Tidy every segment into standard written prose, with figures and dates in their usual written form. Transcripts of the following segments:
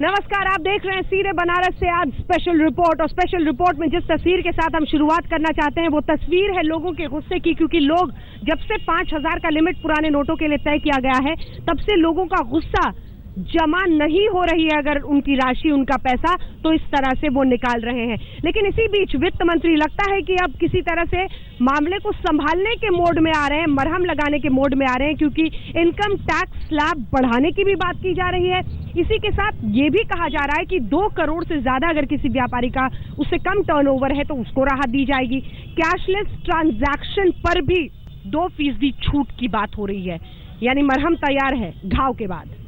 नमस्कार, आप देख रहे हैं सीधे बनारस से आज स्पेशल रिपोर्ट। और स्पेशल रिपोर्ट में जिस तस्वीर के साथ हम शुरुआत करना चाहते हैं वो तस्वीर है लोगों के गुस्से की, क्योंकि लोग जब से 5,000 का लिमिट पुराने नोटों के लिए तय किया गया है तब से लोगों का गुस्सा जमा नहीं हो रही है। अगर उनकी राशि, उनका पैसा, तो इस तरह से वो निकाल रहे हैं। लेकिन इसी बीच वित्त मंत्री लगता है कि अब किसी तरह से मामले को संभालने के मोड में आ रहे हैं, मरहम लगाने के मोड में आ रहे हैं, क्योंकि इनकम टैक्स स्लैब बढ़ाने की भी बात की जा रही है। इसी के साथ ये भी कहा जा रहा है कि 2 करोड़ से ज्यादा अगर किसी व्यापारी का उससे कम टर्नओवर है तो उसको राहत दी जाएगी। कैशलेस ट्रांजैक्शन पर भी 2% छूट की बात हो रही है, यानी मरहम तैयार है घाव के बाद।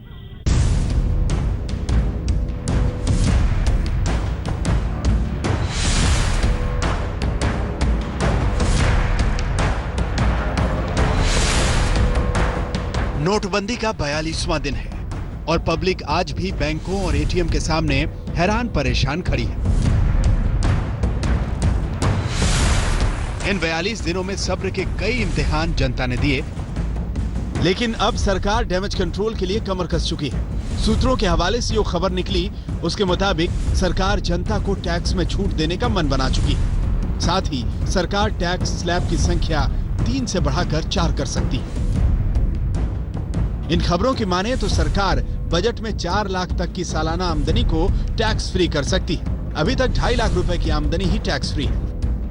नोटबंदी का 42वां दिन है और पब्लिक आज भी बैंकों और एटीएम के सामने हैरान परेशान खड़ी है। इन 42 दिनों में सब्र के कई इम्तिहान जनता ने दिए, लेकिन अब सरकार डैमेज कंट्रोल के लिए कमर कस चुकी है। सूत्रों के हवाले से जो खबर निकली उसके मुताबिक सरकार जनता को टैक्स में छूट देने का मन बना चुकी है। साथ ही सरकार टैक्स स्लैब की संख्या 3 से बढ़ाकर 4 कर सकती है। इन खबरों की माने तो सरकार बजट में 4 लाख तक की सालाना आमदनी को टैक्स फ्री कर सकती है। अभी तक 2.5 लाख रुपए की आमदनी ही टैक्स फ्री है।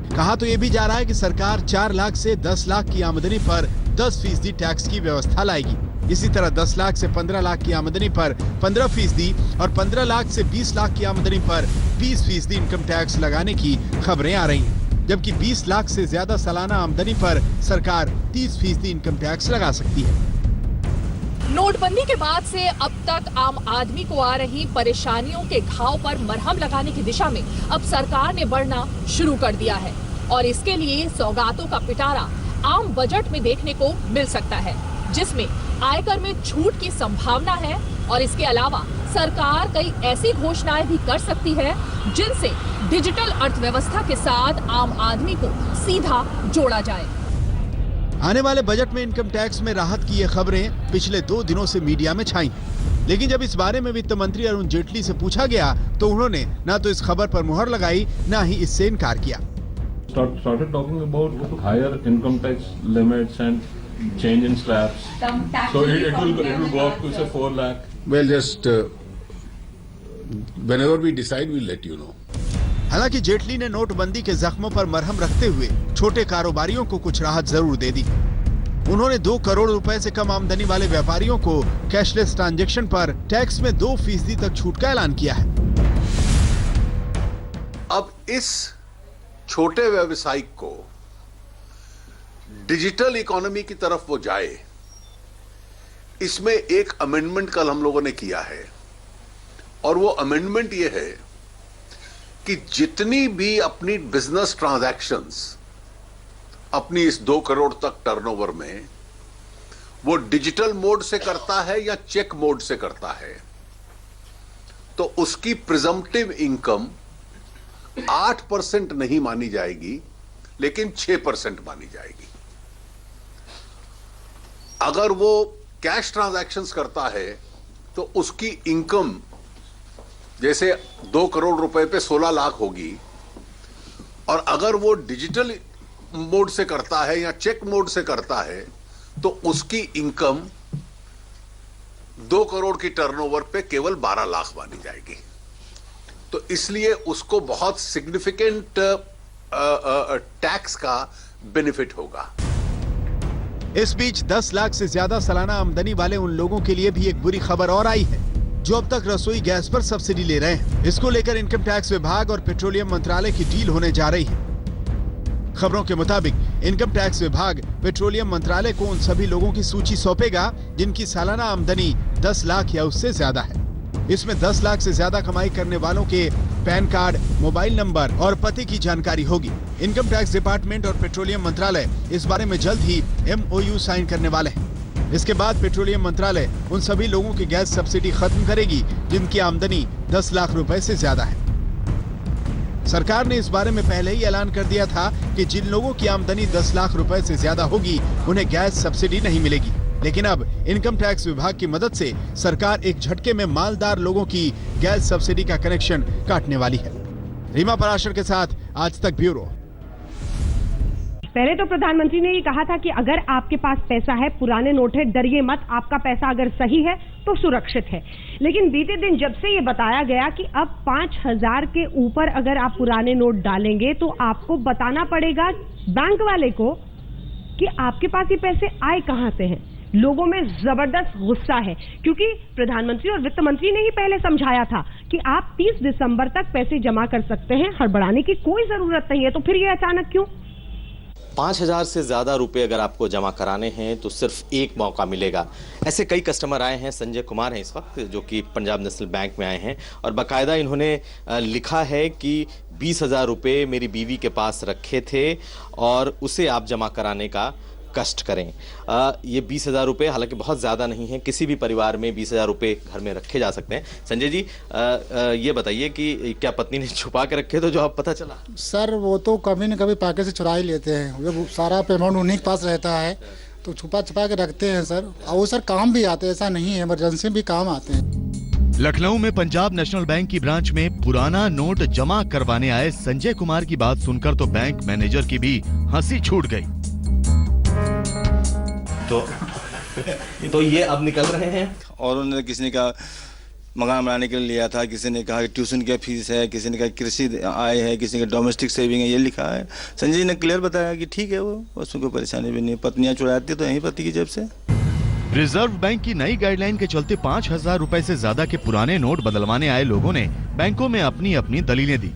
कहा तो यह भी जा रहा है कि सरकार 4 लाख से 10 लाख की आमदनी पर 10% टैक्स की व्यवस्था लाएगी। इसी तरह 10 लाख से 15 लाख की आमदनी पर 15% और 15 लाख से 20 लाख की आमदनी पर 20% इनकम टैक्स लगाने की खबरें आ रही हैं। जबकि 20 लाख से ज्यादा सालाना आमदनी पर सरकार 30% इनकम टैक्स लगा सकती है। नोटबंदी के बाद से अब तक आम आदमी को आ रही परेशानियों के घाव पर मरहम लगाने की दिशा में अब सरकार ने बढ़ना शुरू कर दिया है और इसके लिए सौगातों का पिटारा आम बजट में देखने को मिल सकता है, जिसमें आयकर में छूट की संभावना है। और इसके अलावा सरकार कई ऐसी घोषणाएं भी कर सकती है जिनसे डिजिटल अर्थव्यवस्था के साथ आम आदमी को सीधा जोड़ा जाए। आने वाले बजट में इनकम टैक्स में राहत की ये खबरें पिछले 2 दिनों से मीडिया में छाई, लेकिन जब इस बारे में वित्त मंत्री अरुण जेटली से पूछा गया तो उन्होंने न तो इस खबर पर मुहर लगाई, न ही इससे इनकार किया। Started talking about higher income tax limits and change in slabs. So it will go up to say 4 lakh. Well, just whenever we decide, we'll let you know. हालांकि जेटली ने नोटबंदी के जख्मों पर मरहम रखते हुए छोटे कारोबारियों को कुछ राहत जरूर दे दी। उन्होंने 2 करोड़ रुपए से कम आमदनी वाले व्यापारियों को कैशलेस ट्रांजैक्शन पर टैक्स में 2% तक छूट का ऐलान किया है। अब इस छोटे व्यवसायिक को डिजिटल इकोनॉमी की तरफ वो जाए, इसमें एक अमेंडमेंट कल हम लोगों ने किया है और वो अमेंडमेंट ये है कि जितनी भी अपनी बिजनेस ट्रांजैक्शंस अपनी इस 2 करोड़ तक टर्नओवर में वो डिजिटल मोड से करता है या चेक मोड से करता है, तो उसकी प्रिजम्पटिव इनकम 8% नहीं मानी जाएगी, लेकिन 6% मानी जाएगी। अगर वो कैश ट्रांजैक्शंस करता है तो उसकी इनकम जैसे 2 करोड़ रुपए पे 16 लाख होगी, और अगर वो डिजिटल मोड से करता है या चेक मोड से करता है तो उसकी इनकम 2 करोड़ की टर्नओवर पे केवल 12 लाख मानी जाएगी। तो इसलिए उसको बहुत सिग्निफिकेंट टैक्स का बेनिफिट होगा। इस बीच 10 लाख से ज्यादा सालाना आमदनी वाले उन लोगों के लिए भी एक बुरी खबर और आई है जो अब तक रसोई गैस पर सब्सिडी ले रहे हैं। इसको लेकर इनकम टैक्स विभाग और पेट्रोलियम मंत्रालय की डील होने जा रही है। खबरों के मुताबिक इनकम टैक्स विभाग पेट्रोलियम मंत्रालय को उन सभी लोगों की सूची सौंपेगा जिनकी सालाना आमदनी 10 लाख या उससे ज्यादा है। इसमें 10 लाख से ज्यादा कमाई करने वालों के पैन कार्ड, मोबाइल नंबर और पते की जानकारी होगी। इनकम टैक्स डिपार्टमेंट और पेट्रोलियम मंत्रालय इस बारे में जल्द ही MOU साइन करने वाले हैं। इसके बाद पेट्रोलियम मंत्रालय उन सभी लोगों की गैस सब्सिडी खत्म करेगी जिनकी आमदनी 10 लाख रुपए से ज्यादा है। सरकार ने इस बारे में पहले ही ऐलान कर दिया था कि जिन लोगों की आमदनी 10 लाख रुपए से ज्यादा होगी उन्हें गैस सब्सिडी नहीं मिलेगी। लेकिन अब इनकम टैक्स विभाग की मदद से सरकार एक झटके में मालदार लोगों की गैस सब्सिडी का कनेक्शन काटने वाली है। रीमा पराशर के साथ आज तक ब्यूरो। पहले तो प्रधानमंत्री ने ये कहा था कि अगर आपके पास पैसा है, पुराने नोट है, डरिए मत, आपका पैसा अगर सही है तो सुरक्षित है। लेकिन बीते दिन जब से ये बताया गया कि अब 5,000 के ऊपर अगर आप पुराने नोट डालेंगे तो आपको बताना पड़ेगा बैंक वाले को कि आपके पास ये पैसे आए कहां से हैं। लोगों में जबरदस्त गुस्सा है क्योंकि प्रधानमंत्री और वित्त मंत्री ने ही पहले समझाया था कि आप 30 दिसंबर तक पैसे जमा कर सकते हैं, हड़बड़ाने की कोई जरूरत नहीं है। तो फिर ये अचानक क्यों? 5,000 से ज़्यादा रुपए अगर आपको जमा कराने हैं तो सिर्फ एक मौका मिलेगा। ऐसे कई कस्टमर आए हैं। संजय कुमार हैं इस वक्त, जो कि पंजाब नेशनल बैंक में आए हैं और बाकायदा इन्होंने लिखा है कि 20,000 रुपये मेरी बीवी के पास रखे थे और उसे आप जमा कराने का कष्ट करें। ये 20,000 रुपये हालांकि बहुत ज़्यादा नहीं है, किसी भी परिवार में 20,000 रुपये घर में रखे जा सकते हैं। संजय जी, ये बताइए कि क्या पत्नी ने छुपा के रखे तो जो अब पता चला? सर वो तो कभी न कभी पैकेट से चुरा ही लेते हैं, वो सारा पेमेंट उन्हीं के पास रहता है तो छुपा के रखते हैं सर। और वो सर काम भी आते हैं, ऐसा नहीं है, इमरजेंसी भी काम आते हैं। लखनऊ में पंजाब नेशनल बैंक की ब्रांच में पुराना नोट जमा करवाने आए संजय कुमार की बात सुनकर तो बैंक मैनेजर की भी हंसी छूट गई। तो ये अब निकल रहे हैं। और उन्होंने किसी ने कहा मकान बनाने के लिए लिया था, किसी ने कहा ट्यूशन की फीस है, किसी ने कहा कृषि आय है, किसी ने डोमेस्टिक सेविंग है, ये लिखा है। संजय जी ने क्लियर बताया कि ठीक है, वो उसमें कोई परेशानी भी नहीं। पत्नियां चुराती तो यहीं पति की जेब से। रिजर्व बैंक की नई गाइडलाइन के चलते 5,000 रुपए से ज्यादा के पुराने नोट बदलवाने आए लोगों ने बैंकों में अपनी अपनी दलीलें दी।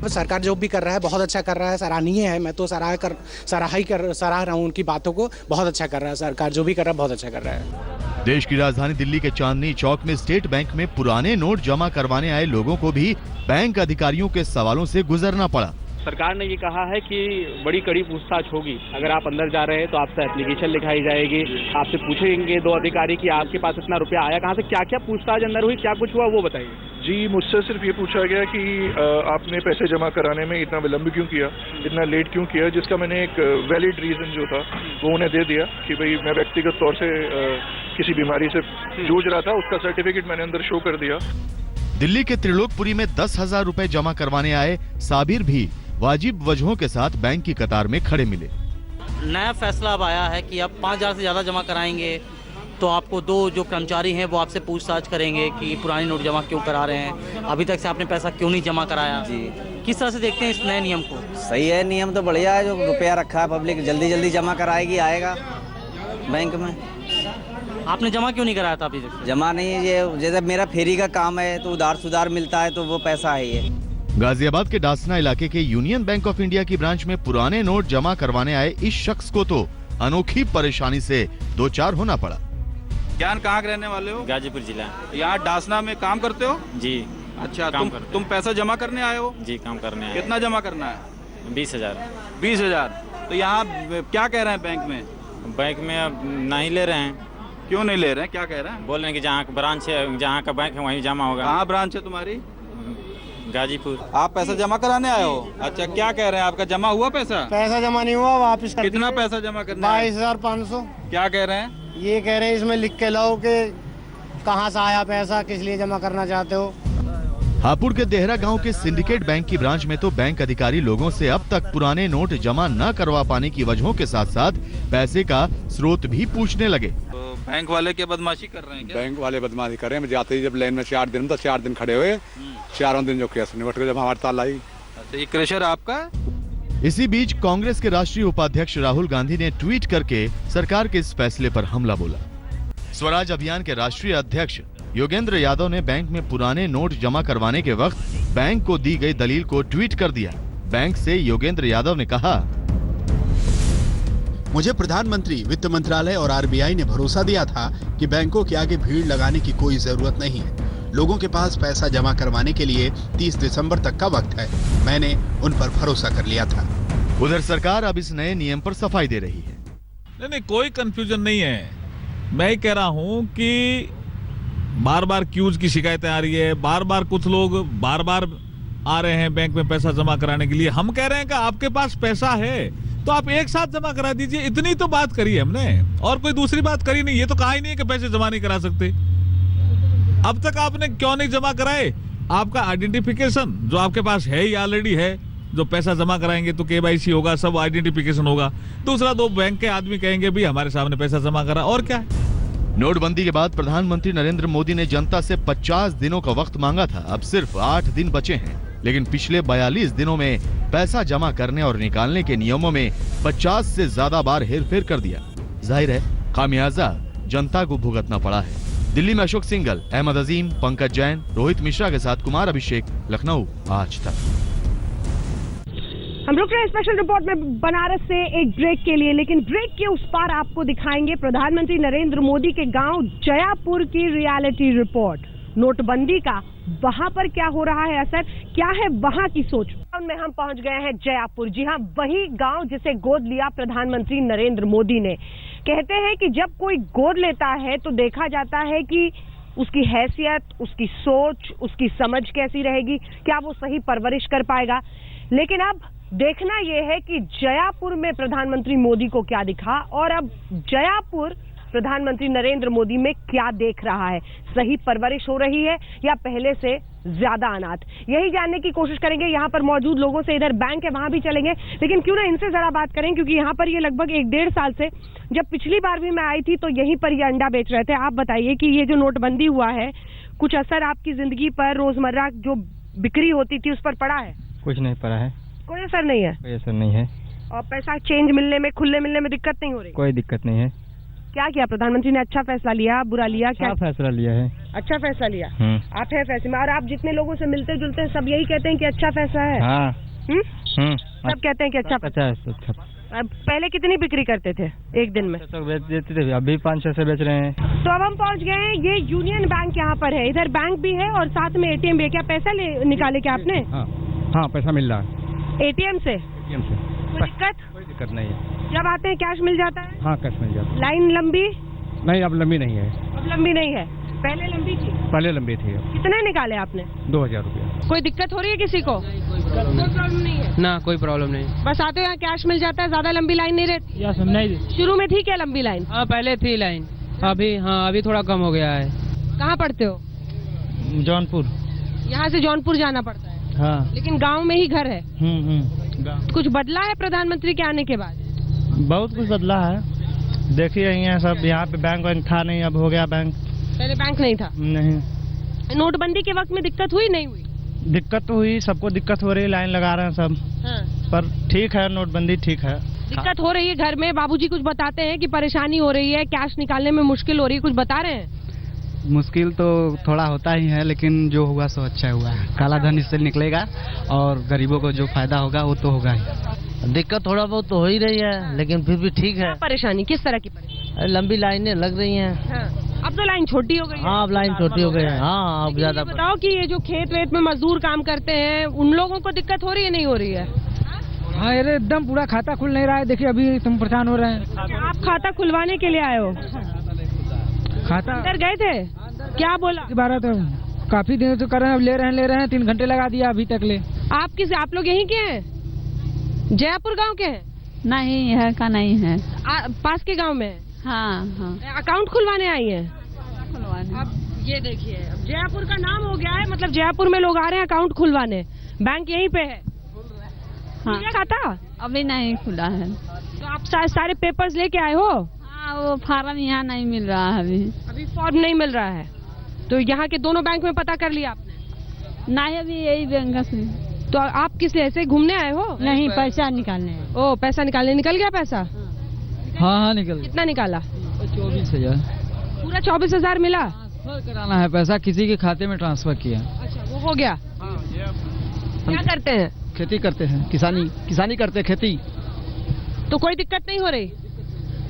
सरकार जो भी कर रहा है बहुत अच्छा कर रहा है, सराहनीय है। मैं तो सराह रहा हूँ उनकी बातों को। बहुत अच्छा कर रहा है सरकार, जो भी कर रहा है बहुत अच्छा कर रहा है। देश की राजधानी दिल्ली के चांदनी चौक में स्टेट बैंक में पुराने नोट जमा करवाने आए लोगों को भी बैंक अधिकारियों के सवालों से गुजरना पड़ा। सरकार ने ये कहा है कि बड़ी कड़ी पूछताछ होगी। अगर आप अंदर जा रहे हैं तो आपसे एप्लीकेशन लिखाई जाएगी, आपसे पूछेंगे 2 अधिकारी कि आपके पास इतना रुपया आया कहाँ से, क्या क्या पूछताछ अंदर हुई, क्या कुछ हुआ वो बताइए। जी, मुझसे सिर्फ ये पूछा गया कि आपने पैसे जमा कराने में इतना विलम्ब क्यों किया, इतना लेट क्यों किया, जिसका मैंने एक वैलिड रीजन जो था वो उन्हें दे दिया कि भाई मैं व्यक्तिगत तौर से किसी बीमारी से जूझ रहा था, उसका सर्टिफिकेट मैंने अंदर शो कर दिया। दिल्ली के त्रिलोकपुरी में 10,000 रुपए जमा करवाने आए साबिर भी वाजिब वजहों के साथ बैंक की कतार में खड़े मिले। नया फैसला अब आया है कि अब 5,000 से ज्यादा जमा कराएंगे तो आपको 2 जो कर्मचारी हैं वो आपसे पूछताछ करेंगे कि पुरानी नोट जमा क्यों करा रहे हैं, अभी तक से आपने पैसा क्यों नहीं जमा कराया। जी, किस तरह से देखते हैं इस नए नियम को? सही है, नियम तो बढ़िया है। जो रुपया रखा है पब्लिक जल्दी जमा कराएगी, आएगा बैंक में। आपने जमा क्यों नहीं कराया था अभी तक? जमा नहीं, ये जैसे मेरा फेरी का काम है तो उधार सुधार मिलता है तो वो पैसा है ये। गाजियाबाद के डासना इलाके के यूनियन बैंक ऑफ इंडिया की ब्रांच में पुराने नोट जमा करवाने आए इस शख्स को तो अनोखी परेशानी से 2-4 होना पड़ा। ज्ञान कहाँ के रहने वाले हो? गाजीपुर जिला। यहाँ डासना में काम करते हो? जी। अच्छा, तुम पैसा जमा करने आए हो? जी, काम करने आए। कितना जमा करना है? 20,000। 20,000। तो यहाँ क्या कह रहे हैं बैंक में? बैंक में अब नहीं ले रहे हैं। क्यों नहीं ले रहे हैं, क्या कह रहे हैं? बोल रहे हैं कि जहाँ ब्रांच है, जहाँ का बैंक है वहीं जमा होगा। कहाँ ब्रांच है तुम्हारी? गाजीपुर। आप पैसा जमा कराने आए हो? अच्छा, क्या कह रहे हैं, आपका जमा हुआ पैसा? पैसा जमा नहीं हुआ, वापस कर। कितना पैसा जमा करना? 22,500। क्या कह रहे हैं? ये कह रहे हैं इसमें लिख के लाओ कि कहाँ से आया पैसा, किस लिए जमा करना चाहते हो। हापुड़ के देहरा गांव के सिंडिकेट बैंक की ब्रांच में तो बैंक अधिकारी लोगों से अब तक पुराने नोट जमा न करवा पाने की वजहों के साथ साथ पैसे का स्रोत भी पूछने लगे। तो बैंक वाले क्या बदमाशी कर रहे हैं क्या? बैंक वाले बदमाशी कर रहे हैं। जाते ही जब लाइन में 4 दिन, तो 4 दिन खड़े हुए, 4 दिन जो केस निपट के जब हमारे ताल आई। अच्छा, ये क्रशर आपका है? इसी बीच कांग्रेस के राष्ट्रीय उपाध्यक्ष राहुल गांधी ने ट्वीट करके सरकार के इस फैसले पर हमला बोला। स्वराज अभियान के राष्ट्रीय अध्यक्ष योगेंद्र यादव ने बैंक में पुराने नोट जमा करवाने के वक्त बैंक को दी गई दलील को ट्वीट कर दिया। बैंक से योगेंद्र यादव ने कहा, मुझे प्रधानमंत्री, वित्त मंत्रालय और आरबीआई ने भरोसा दिया था कि बैंकों के आगे भीड़ लगाने की कोई जरूरत नहीं है। लोगों के पास पैसा जमा करवाने के लिए 30 दिसंबर तक का वक्त है। मैंने उन पर भरोसा कर लिया था। उधर सरकार अब इस नए नियम पर सफाई दे रही है। नहीं, कोई कंफ्यूजन नहीं है। मैं ही कह रहा हूं कि बार बार क्यूज की शिकायतें आ रही है, बार बार कुछ लोग बार बार आ रहे हैं बैंक में पैसा जमा कराने के लिए। हम कह रहे हैं कि आपके पास पैसा है, तो आप एक साथ जमा करा दीजिए। इतनी तो बात करी है हमने, और कोई दूसरी बात करी नहीं। ये तो कहा ही नहीं है कि पैसे जमा नहीं करा सकते। अब तक आपने क्यों नहीं जमा कराए? आपका आइडेंटिफिकेशन जो आपके पास है ही ऑलरेडी है, जो पैसा जमा कराएंगे तो KYC होगा, सब आइडेंटिफिकेशन होगा। दूसरा, दो बैंक के आदमी कहेंगे भी हमारे सामने पैसा जमा करा, और क्या है। नोटबंदी के बाद प्रधानमंत्री नरेंद्र मोदी ने जनता से 50 दिनों का वक्त मांगा था। अब सिर्फ 8 दिन बचे हैं, लेकिन पिछले 42 दिनों में पैसा जमा करने और निकालने के नियमों में 50 से ज्यादा बार हेरफेर कर दिया। जाहिर है खामियाजा जनता को भुगतना पड़ा है। दिल्ली में अशोक सिंघल, अहमद अजीम, पंकज जैन, रोहित मिश्रा के साथ कुमार अभिषेक, लखनऊ, आज तक। हम रुक रहे हैं स्पेशल रिपोर्ट में बनारस से एक ब्रेक के लिए, लेकिन ब्रेक के उस पार आपको दिखाएंगे प्रधानमंत्री नरेंद्र मोदी के गांव जयापुर की रियलिटी रिपोर्ट। नोटबंदी का वहां पर क्या हो रहा है असर, क्या है वहां की सोच। में हम पहुंच गए हैं जयापुर। जी हां, वही गांव जिसे गोद लिया प्रधानमंत्री नरेंद्र मोदी ने। कहते हैं कि जब कोई गोद लेता है तो देखा जाता है कि उसकी हैसियत, उसकी सोच, उसकी समझ कैसी रहेगी, क्या वो सही परवरिश कर पाएगा। लेकिन अब देखना यह है कि जयापुर में प्रधानमंत्री मोदी को क्या दिखा, और अब जयापुर प्रधानमंत्री नरेंद्र मोदी में क्या देख रहा है। सही परवरिश हो रही है या पहले से ज्यादा अनाथ, यही जानने की कोशिश करेंगे। यहाँ पर मौजूद लोगों से, इधर बैंक है वहां भी चलेंगे, लेकिन क्यों ना इनसे जरा बात करें, क्योंकि यहाँ पर ये लगभग 1-1.5 साल से, जब पिछली बार भी मैं आई थी तो यहीं पर ये अंडा बेच रहे थे। आप बताइए कि ये जो नोटबंदी हुआ है, कुछ असर आपकी जिंदगी पर, रोजमर्रा जो बिक्री होती थी उस पर पड़ा है? कुछ नहीं पड़ा है। कोई असर नहीं है? कोई असर नहीं है। और पैसा चेंज मिलने में, खुले मिलने में दिक्कत नहीं हो रही? कोई दिक्कत नहीं है। क्या किया प्रधानमंत्री ने? अच्छा फैसला लिया, बुरा लिया? क्या फैसला लिया है? अच्छा फैसला लिया। आप है फैसले में, और आप जितने लोगों से मिलते जुलते हैं सब यही कहते हैं कि अच्छा फैसला है। सब कहते हैं कि अच्छा अच्छा। पहले कितनी बिक्री करते थे एक दिन में? बेच देते थे, अभी 5-6 से बेच रहे हैं। तो अब हम पहुंच गए हैं, ये यूनियन बैंक यहाँ पर है, इधर बैंक भी है और साथ में ATM भी है। क्या पैसा निकाले क्या आपने? हाँ, पैसा मिल रहा है। ATM से? कोई दिक्कत? कोई दिक्कत नहीं है। जब आते हैं कैश मिल जाता है? हाँ, कैश मिल जाता है। लाइन लंबी? नहीं, अब लंबी नहीं है। अब लंबी नहीं है, पहले लंबी थी। पहले लंबी थी। कितने निकाले आपने? 2000 रुपया। कोई दिक्कत हो रही है किसी को? कोई प्रॉब्लम नहीं है ना, कोई प्रॉब्लम नहीं। बस आते हो यहाँ कैश मिल जाता है, ज्यादा लंबी लाइन नहीं रहती? नहीं। शुरू में थी क्या लंबी लाइन? हाँ, पहले थी लाइन, अभी थोड़ा कम हो गया है। कहाँ पढ़ते हो? जौनपुर। यहाँ से जौनपुर जाना पड़ता है? हाँ। लेकिन गांव में ही घर है? कुछ बदला है प्रधानमंत्री के आने के बाद? बहुत कुछ बदला है। देखिए यहाँ सब, यहाँ पे बैंक था नहीं, अब हो गया बैंक। पहले बैंक नहीं था? नहीं। नोटबंदी के वक्त में दिक्कत हुई नहीं हुई? दिक्कत तो हुई, सबको दिक्कत हो रही है, लाइन लगा रहे हैं सब। हाँ। पर ठीक है, नोटबंदी ठीक है। दिक्कत हो रही है घर में, बाबूजी कुछ बताते हैं कि परेशानी हो रही है, कैश निकालने में मुश्किल हो रही है, कुछ बता रहे हैं? मुश्किल तो थोड़ा होता ही है, लेकिन जो हुआ सो अच्छा हुआ है। काला धन इससे निकलेगा और गरीबों को जो फायदा होगा वो तो होगा ही। दिक्कत थोड़ा बहुत तो हो ही रही है, लेकिन फिर भी ठीक है। परेशानी किस तरह की परेशानी? लंबी लाइनें लग रही हैं। हाँ। अब तो लाइन छोटी हो गई है। हाँ, अब लाइन छोटी हो गई है। हाँ, अब ज्यादा। बताओ कि ये जो खेत वेत में मजदूर काम करते हैं, उन लोगों को दिक्कत हो रही है नहीं हो रही है? हाँ, अरे एकदम पूरा खाता खुल नहीं रहा है। देखिए अभी तुम परेशान हो रहे हैं। आप खाता खुलवाने के लिए आए हो? खाता अंदर गए थे? क्या बोला? बारह तो काफी दिन से कर रहे हैं, अब ले रहे हैं 3 घंटे लगा दिया अभी तक ले। आप लोग यहीं के हैं? जयपुर गांव के हैं? नहीं, है का नहीं है। पास के गांव में? हाँ। अकाउंट खुलवाने आई है? खुलवाने। अब ये देखिए, अब जयपुर का नाम हो गया है, मतलब जयपुर में लोग आ रहे हैं अकाउंट खुलवाने। बैंक यहीं पे है? हाँ। खाता अभी नहीं खुला है। तो आप सारे पेपर्स लेके आए हो? हाँ, वो फार्म यहाँ नहीं मिल रहा है अभी फॉर्म नहीं मिल रहा है। तो यहाँ के दोनों बैंक में पता कर लिया आपने? नहीं, अभी यही बैंक से। तो आप किस लिए ऐसे घूमने आए हो? नहीं, पैसा निकालने। ओ, पैसा निकालने। निकल गया पैसा? हाँ, निकल। कितना निकाला? 24,000। पूरा 24,000 मिला? कराना है पैसा, किसी के खाते में ट्रांसफर किया। अच्छा, वो हो गया। क्या करते हैं? खेती करते हैं, किसानी करते हैं, खेती। तो कोई दिक्कत नहीं हो रही?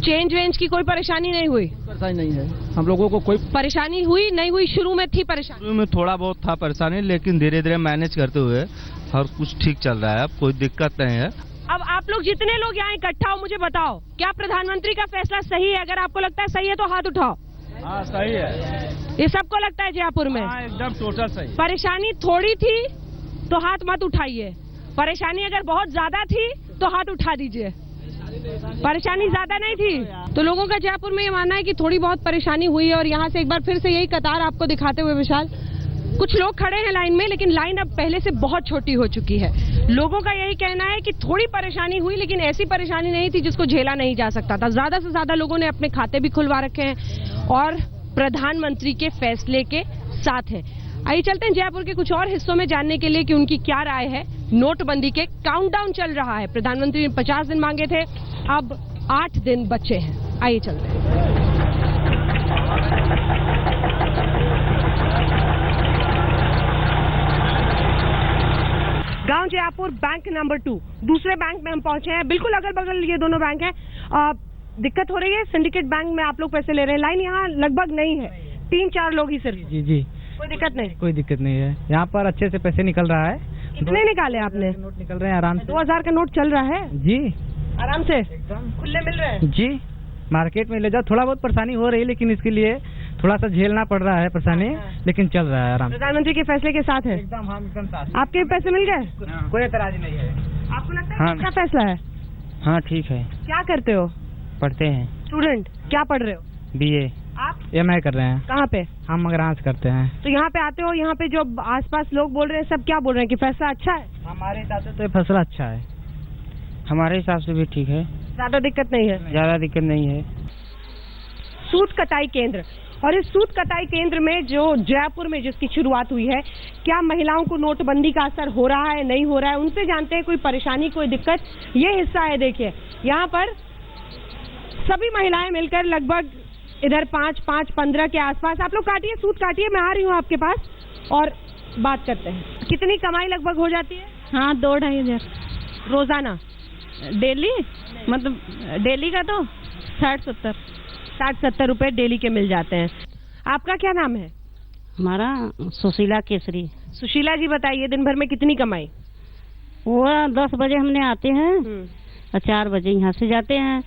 चेंज वेंज की कोई परेशानी नहीं हुई? परेशानी नहीं है, हम लोगों को कोई परेशानी हुई नहीं हुई? शुरू में थी परेशानी? शुरू में थोड़ा बहुत था परेशानी, लेकिन धीरे धीरे मैनेज करते हुए हर कुछ ठीक चल रहा है, अब कोई दिक्कत नहीं है। अब आप लोग जितने लोग यहाँ इकट्ठा हो, मुझे बताओ, क्या प्रधानमंत्री का फैसला सही है? अगर आपको लगता है सही है तो हाथ उठाओ। हाँ, सही है। ये सबको लगता है जयपुर में? हाँ, एकदम टोटल सही। परेशानी थोड़ी थी तो हाथ मत उठाइए, परेशानी अगर बहुत ज्यादा थी तो हाथ उठा दीजिए। परेशानी ज्यादा नहीं थी। तो लोगों का जयपुर में ये मानना है कि थोड़ी बहुत परेशानी हुई है और यहाँ से एक बार फिर से यही कतार आपको दिखाते हुए विशाल, कुछ लोग खड़े हैं लाइन में, लेकिन लाइन अब पहले से बहुत छोटी हो चुकी है। लोगों का यही कहना है कि थोड़ी परेशानी हुई, लेकिन ऐसी परेशानी नहीं थी जिसको झेला नहीं जा सकता था। ज्यादा से ज्यादा लोगों ने अपने खाते भी खुलवा रखे हैं और प्रधानमंत्री के फैसले के साथ है। आइए चलते हैं जयपुर के कुछ और हिस्सों में जानने के लिए कि उनकी क्या राय है। नोटबंदी के काउंटडाउन चल रहा है। प्रधानमंत्री ने 50 दिन मांगे थे, अब 8 दिन बचे हैं। आइए चलते हैं। गांव जयपुर बैंक नंबर 2, दूसरे बैंक में हम पहुंचे हैं। बिल्कुल अगल बगल ये दोनों बैंक हैं। दिक्कत हो रही है, सिंडिकेट बैंक में आप लोग पैसे ले रहे हैं, लाइन यहाँ लगभग नहीं है, 3-4 लोग ही सिर्फ। जी कोई दिक्कत नहीं? कोई दिक्कत नहीं है, यहाँ पर अच्छे से पैसे निकल रहा है। कितने निकाले आपने? नोट निकल रहे हैं आराम से। 2000 का नोट चल रहा है जी, आराम से खुले मिल रहे हैं जी। मार्केट में ले जाओ, थोड़ा बहुत परेशानी हो रही है, लेकिन इसके लिए थोड़ा सा झेलना पड़ रहा है परेशानी, लेकिन चल रहा है आराम। प्रधानमंत्री के फैसले के साथ है एकदम। हाँ, एकदम साथ। आपके पैसे मिल गए? कोई एतराज नहीं है। आपको लगता है अच्छा फैसला है? हाँ ठीक है। क्या करते हो? पढ़ते हैं। स्टूडेंट? क्या पढ़ रहे हो? BA। आप? MA कर रहे हैं। कहाँ पे? हम मगरांस करते हैं। तो यहाँ पे आते हो, यहाँ पे जो आसपास लोग बोल रहे हैं सब क्या बोल रहे हैं कि फैसला अच्छा है? हमारे हिसाब से तो ये फैसला अच्छा है, हमारे हिसाब से भी ठीक है, ज्यादा दिक्कत नहीं है। ज्यादा दिक्कत नहीं है। सूत कताई केंद्र, और इस सूत कताई केंद्र में जो जयपुर में जिसकी शुरुआत हुई है, क्या महिलाओं को नोटबंदी का असर हो रहा है, नहीं हो रहा है, उनसे जानते हैं कोई परेशानी, कोई दिक्कत। ये हिस्सा है, देखिए यहाँ पर सभी महिलाएं मिलकर लगभग इधर 5-15 के आसपास। आप लोग काटिए, सूत काटिए, मैं आ रही हूँ आपके पास और बात करते हैं। कितनी कमाई लगभग हो जाती है? हाँ 2-2.5 हज़ार रोजाना? डेली, मतलब डेली का तो 60-70 रुपए डेली के मिल जाते हैं। आपका क्या नाम है? हमारा सुशीला केसरी। सुशीला जी बताइए, दिन भर में कितनी कमाई? वो 10 बजे हमने आते हैं और 4 बजे यहाँ से जाते हैं,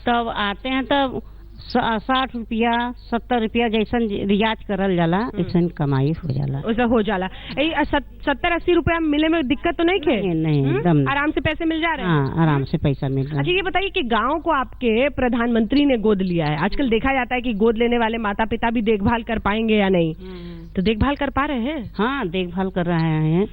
तब आते हैं तब 60 रुपया 70 रुपया जैसा रियाज करल जाला ऐसा कमाई हो जाला। वैसा हो जाला। 70-80 रुपया मिले में दिक्कत तो नहीं खे? नहीं एकदम आराम से पैसे मिल जा रहे हैं। हाँ आराम से पैसा मिल रहा है। अच्छा ये बताइए कि गांव को आपके प्रधानमंत्री ने गोद लिया है। आजकल देखा जाता है कि गोद लेने वाले माता पिता भी देखभाल कर पाएंगे या नहीं, तो देखभाल कर पा रहे हैं? हाँ देखभाल कर रहे हैं।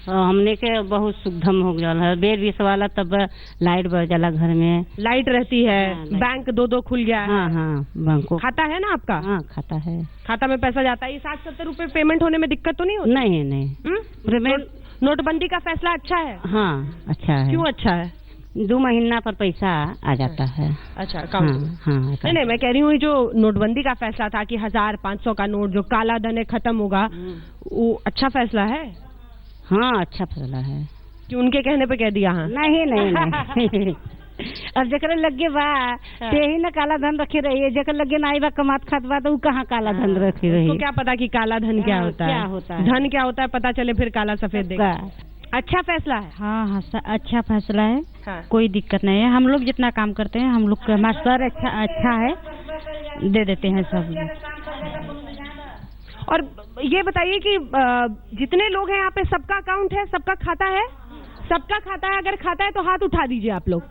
हमने के बहुत सुविधम हो गया है, बेर भी सवाला तब लाइट बढ़ जाला, घर में लाइट रहती है। हाँ, बैंक 2-2 खुल गया है। हाँ बैंक को खाता है ना आपका? हाँ खाता है, खाता में पैसा जाता है। ये 60-70 रुपए पेमेंट होने में दिक्कत तो नहीं होती? नहीं। नोटबंदी का फैसला अच्छा है? हाँ अच्छा है। क्यों अच्छा है? 2 महीना पर पैसा आ जाता है। अच्छा हाँ। नहीं मैं कह रही हूँ जो नोटबंदी का फैसला था कि 1000-500 का नोट जो काला धन है खत्म होगा, वो अच्छा फैसला है? हाँ अच्छा फैसला है। कि उनके कहने पे कह दिया? हाँ नहीं अब जकर लगे बा ते ही ना काला धन रखे रही, जकर लगे ना बा कमात खात बा तो कहाँ काला धन रखे रही। तो क्या पता कि काला धन क्या होता है? धन क्या होता है पता चले, फिर काला सफेद देखा। अच्छा फैसला है? हाँ अच्छा फैसला है। कोई दिक्कत नहीं है। हम लोग जितना काम करते हैं, हम लोग का मास्टर अच्छा है, दे देते हैं सब। और ये बताइए कि जितने लोग हैं यहाँ पे सबका अकाउंट है, सबका खाता है? सबका खाता है? अगर खाता है तो हाथ उठा दीजिए आप लोग।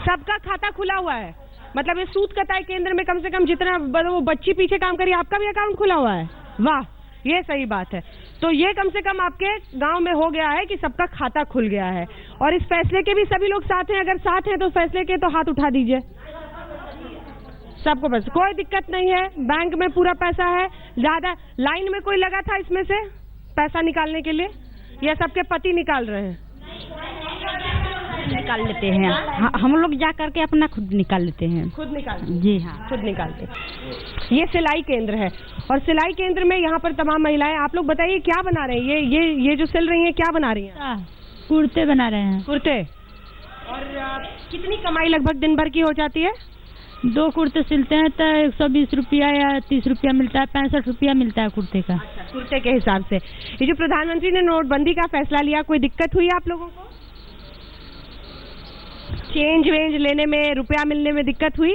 सबका खाता खुला हुआ है? मतलब ये सूत कताई केंद्र में कम से कम जितना वो बच्ची पीछे काम करी, आपका भी अकाउंट खुला हुआ है? वाह, ये सही बात है। तो ये कम से कम आपके गांव में हो गया है कि सबका खाता खुल गया है। और इस फैसले के भी सभी लोग साथ हैं? अगर साथ हैं तो फैसले के तो हाथ उठा दीजिए। सबको पैसा, कोई दिक्कत नहीं है, बैंक में पूरा पैसा है। ज्यादा लाइन में कोई लगा था इसमें से पैसा निकालने के लिए, या सबके पति निकाल रहे हैं? निकाल लेते हैं। हम लोग जा करके अपना खुद निकाल लेते हैं। खुद निकालते? जी हाँ खुद निकालते। ये सिलाई केंद्र है और सिलाई केंद्र में यहाँ पर तमाम महिलाएं। आप लोग बताइए क्या बना रहे हैं? ये जो सिल रही हैं क्या बना रही हैं? कुर्ते बना रहे हैं। कुर्ते? और कितनी कमाई लगभग दिन भर की हो जाती है? 2 कुर्ते सिलते हैं तो 120 रुपया या 30 रुपया मिलता है, 65 रुपया मिलता है कुर्ते का। अच्छा, कुर्ते के हिसाब से। ये जो प्रधानमंत्री ने नोटबंदी का फैसला लिया, कोई दिक्कत हुई आप लोगों को? चेंज वेंज लेने में, रुपया मिलने में दिक्कत हुई?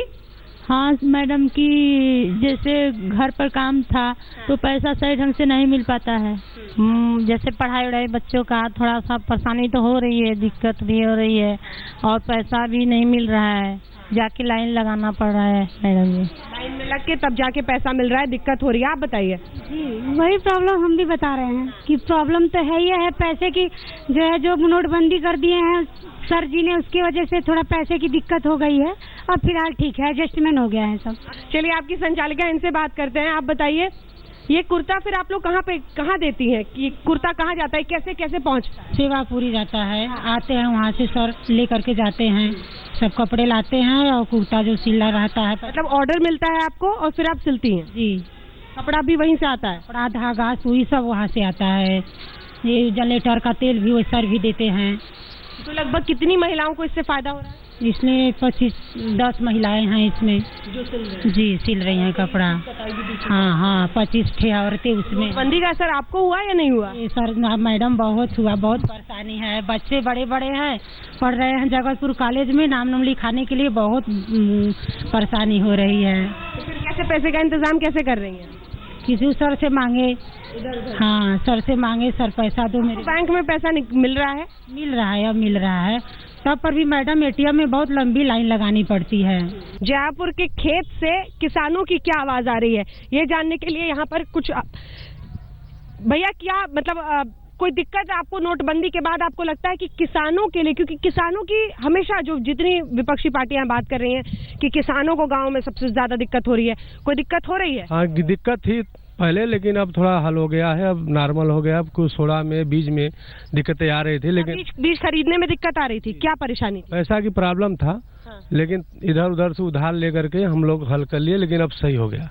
हाँ मैडम की जैसे घर पर काम था तो पैसा सही ढंग से नहीं मिल पाता है। जैसे पढ़ाई वढ़ाई बच्चों का थोड़ा सा परेशानी तो हो रही है, दिक्कत भी हो रही है और पैसा भी नहीं मिल रहा है, जाके लाइन लगाना पड़ रहा है मैडम जी। लाइन में लग के तब जाके पैसा मिल रहा है, दिक्कत हो रही है। आप बताइए। जी वही प्रॉब्लम हम भी बता रहे हैं कि प्रॉब्लम तो है ही है पैसे की, जो है जो नोटबंदी कर दिए हैं सर जी ने, उसकी वजह से थोड़ा पैसे की दिक्कत हो गई है और फिलहाल ठीक है, एडजस्टमेंट हो गया है सब। चलिए आपकी संचालिका इनसे बात करते हैं। आप बताइए ये कुर्ता फिर आप लोग कहाँ देती हैं? कि कुर्ता कहाँ जाता है, कैसे कैसे पहुँचता है? सेवापुरी जाता है, आते हैं वहाँ से सर ले करके जाते हैं, सब कपड़े लाते हैं और कुर्ता जो सिला रहता है। मतलब ऑर्डर मिलता है आपको और फिर आप सिलती हैं? जी। कपड़ा भी वहीं से आता है? कपड़ा, धागा, सुई सब वहाँ से आता है। ये जनरेटर का तेल भी वो सर भी देते हैं। तो लगभग कितनी महिलाओं को इससे फायदा हो रहा है? इसमें 25-10 महिलाएं हैं इसमें जो सिल रही जी, सिल रही हैं कपड़ा। हाँ 25 औरतें उसमें। बंदी का असर आपको हुआ या नहीं हुआ? सर मैडम बहुत हुआ, बहुत परेशानी है। बच्चे बड़े बड़े हैं, पढ़ रहे हैं जगतपुर कॉलेज में, नाम लिखाने के लिए बहुत परेशानी हो रही है। तो फिर कैसे पैसे का इंतजाम कैसे कर रही हैं? किसी सर से मांगे, हाँ सर से मांगे, सर पैसा दो मेरे। बैंक में पैसा मिल रहा है? मिल रहा है, अब मिल रहा है। तब पर भी मैडम एटीएम में बहुत लंबी लाइन लगानी पड़ती है। जयपुर के खेत से किसानों की क्या आवाज आ रही है, ये जानने के लिए यहाँ पर कुछ भैया क्या मतलब कोई दिक्कत आपको नोटबंदी के बाद आपको लगता है कि किसानों के लिए, क्योंकि किसानों की हमेशा जो जितनी विपक्षी पार्टियां बात कर रही हैं कि किसानों को गांव में सबसे ज्यादा दिक्कत हो रही है, कोई दिक्कत हो रही है? हाँ दिक्कत थी पहले, लेकिन अब थोड़ा हल हो गया है, अब नॉर्मल हो गया। अब कुछ सोडा में बीज में दिक्कतें आ रही थी, लेकिन बीज खरीदने में दिक्कत आ रही थी, क्या परेशानी? पैसा की प्रॉब्लम था। हाँ। लेकिन इधर उधर से उधार लेकर के हम लोग हल कर लिए, लेकिन अब सही हो गया,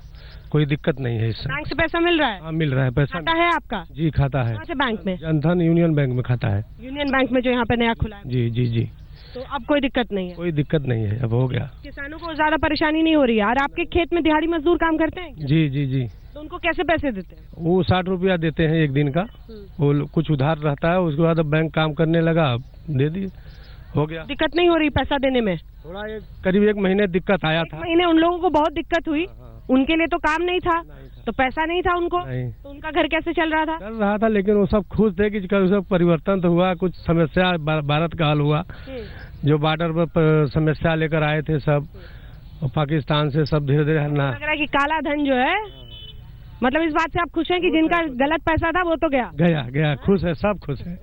कोई दिक्कत नहीं है इससे। बैंक से पैसा मिल रहा है? हाँ मिल रहा है पैसा। खाता है आपका? जी खाता है। कौन से बैंक में? जनधन यूनियन बैंक में खाता है। यूनियन बैंक में जो यहाँ पे नया खुला है? जी जी जी। तो अब कोई दिक्कत नहीं है? कोई दिक्कत नहीं है, अब हो गया। किसानों को ज्यादा परेशानी नहीं हो रही है। और आपके खेत में दिहाड़ी मजदूर काम करते हैं? जी जी जी। तो उनको कैसे पैसे देते हैं? वो 60 रुपया देते हैं एक दिन का, वो कुछ उधार रहता है, उसके बाद बैंक काम करने लगा, दे दिए, हो गया। दिक्कत नहीं हो रही पैसा देने में? थोड़ा करीब 1 महीने दिक्कत आया था। महीने उन लोगों को बहुत दिक्कत हुई। उनके लिए तो काम नहीं था, तो पैसा नहीं था उनको, तो उनका घर कैसे चल रहा था? चल रहा था, लेकिन वो सब खुश थे कि सब परिवर्तन तो हुआ, कुछ समस्या भारत का हल हुआ। जो बॉर्डर पर समस्या लेकर आए थे सब, और पाकिस्तान से सब धीरे धीरे हटना। लग रहा है कि काला धन जो है, मतलब इस बात से आप खुश हैं कि जिनका गलत पैसा था वो तो गया? खुश है, सब खुश है।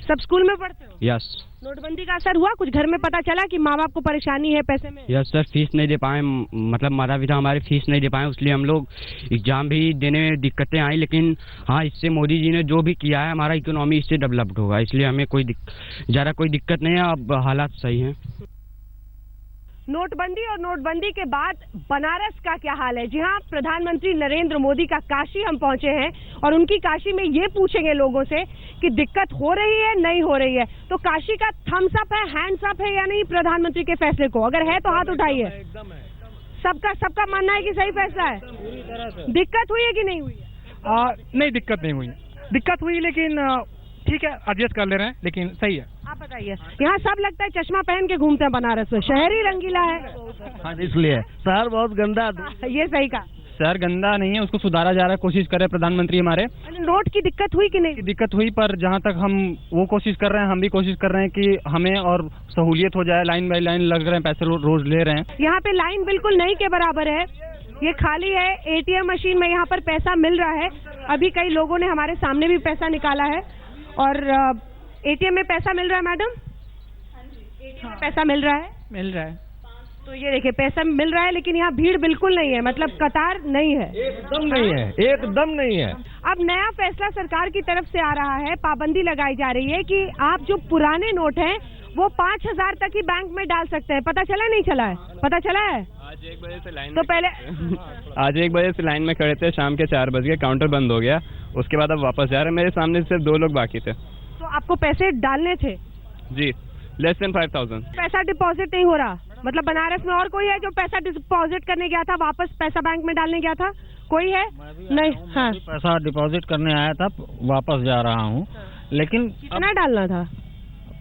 सब स्कूल में पढ़ते हो? यस। नोटबंदी का असर हुआ कुछ? घर में पता चला कि माँ बाप को परेशानी है पैसे में? यस सर, फीस नहीं दे पाए, मतलब माता पिता हमारे फीस नहीं दे पाए, इसलिए हम लोग एग्जाम भी देने में दिक्कतें आई। लेकिन हाँ, इससे मोदी जी ने जो भी किया है, हमारा इकोनॉमी इससे डेवलप्ड होगा, इसलिए हमें ज़्यादा कोई दिक्कत नहीं है। अब हालात सही हैं। नोटबंदी और नोटबंदी के बाद बनारस का क्या हाल है? जी हाँ, प्रधानमंत्री नरेंद्र मोदी का काशी हम पहुंचे हैं और उनकी काशी में ये पूछेंगे लोगों से कि दिक्कत हो रही है नहीं हो रही है। तो काशी का थम्स अप है, हैंड्स अप है या नहीं प्रधानमंत्री के फैसले को? अगर है तो हाथ उठाइए। सबका मानना है कि सही फैसला है। दिक्कत हुई है कि नहीं हुई है? नहीं, दिक्कत नहीं हुई। दिक्कत हुई लेकिन ठीक है, एडजस्ट कर ले रहे हैं, लेकिन सही है। आप बताइए। यहाँ सब लगता है चश्मा पहन के घूमते हैं बनारस में, शहर ही रंगीला है। हाँ इसलिए शहर बहुत गंदा। ये सही कहा। शहर गंदा नहीं है, उसको सुधारा जा रहा है, कोशिश कर रहे प्रधानमंत्री हमारे। नोट की दिक्कत हुई कि नहीं? दिक्कत हुई, पर जहाँ तक हम वो कोशिश कर रहे हैं, हम भी कोशिश कर रहे हैं कि हमें और सहूलियत हो जाए। लाइन बाई लाइन लग रहे हैं, पैसे रोज ले रहे हैं। यहाँ पे लाइन बिल्कुल नहीं के बराबर है, ये खाली है। एटीएम मशीन में यहाँ पर पैसा मिल रहा है। अभी कई लोगों ने हमारे सामने भी पैसा निकाला है। और एटीएम में पैसा मिल रहा है मैडम? एटीएम में पैसा मिल रहा है? मिल रहा है। तो ये देखिए पैसा मिल रहा है, लेकिन यहाँ भीड़ बिल्कुल नहीं है, मतलब कतार नहीं है। एकदम नहीं है, एकदम नहीं है। अब नया फैसला सरकार की तरफ से आ रहा है, पाबंदी लगाई जा रही है कि आप जो पुराने नोट हैं वो 5,000 तक ही बैंक में डाल सकते हैं। पता चला नहीं चला है? पता चला है। आज 1 बजे से लाइन तो पहले आज 1 बजे से लाइन में खड़े थे, शाम के 4 बज गए, काउंटर बंद हो गया। उसके बाद अब वापस जा रहे हैं। मेरे सामने सिर्फ 2 लोग बाकी थे। तो आपको पैसे डालने थे? जी, लेस देन 5,000। पैसा डिपॉजिट नहीं हो रहा? मतलब बनारस में और कोई है जो पैसा डिपॉजिट करने गया था, वापस पैसा बैंक में डालने गया था? कोई है? नहीं। हाँ, पैसा डिपॉजिट करने आया था, वापस जा रहा हूँ। लेकिन कितना डालना था?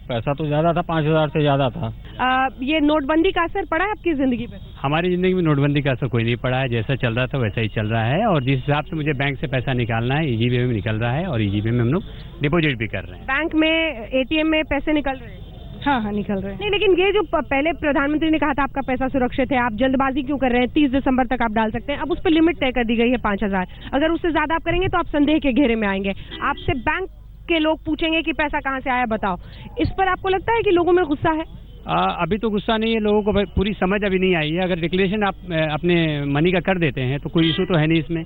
पैसा तो ज्यादा था, 5,000 से ज्यादा था। ये नोटबंदी का असर पड़ा है आपकी जिंदगी पे? हमारी जिंदगी में नोटबंदी का असर कोई नहीं पड़ा है। जैसा चल रहा था वैसा ही चल रहा है, और जिस हिसाब से मुझे बैंक से पैसा निकालना है ईजीपे में निकल रहा है, और ईजीपे में हम लोग डिपॉजिट भी कर रहे हैं। बैंक में एटीएम में पैसे निकल रहे हैं? हाँ निकल रहे हैं। नहीं, लेकिन ये जो पहले प्रधानमंत्री ने कहा था आपका पैसा सुरक्षित है, आप जल्दबाजी क्यों कर रहे हैं? 30 दिसंबर तक आप डाल सकते हैं। अब उस पर लिमिट तय कर दी गई है 5000। अगर उससे ज्यादा आप करेंगे तो आप संदेह के घेरे में आएंगे। आपसे बैंक के लोग पूछेंगे कि पैसा कहाँ से आया, बताओ। इस पर आपको लगता है कि लोगों में गुस्सा है? अभी तो गुस्सा नहीं है, लोगों को पूरी समझ अभी नहीं आई है। अगर डिक्लेरेशन आप अपने मनी का कर देते हैं तो कोई इशू तो है नहीं इसमें।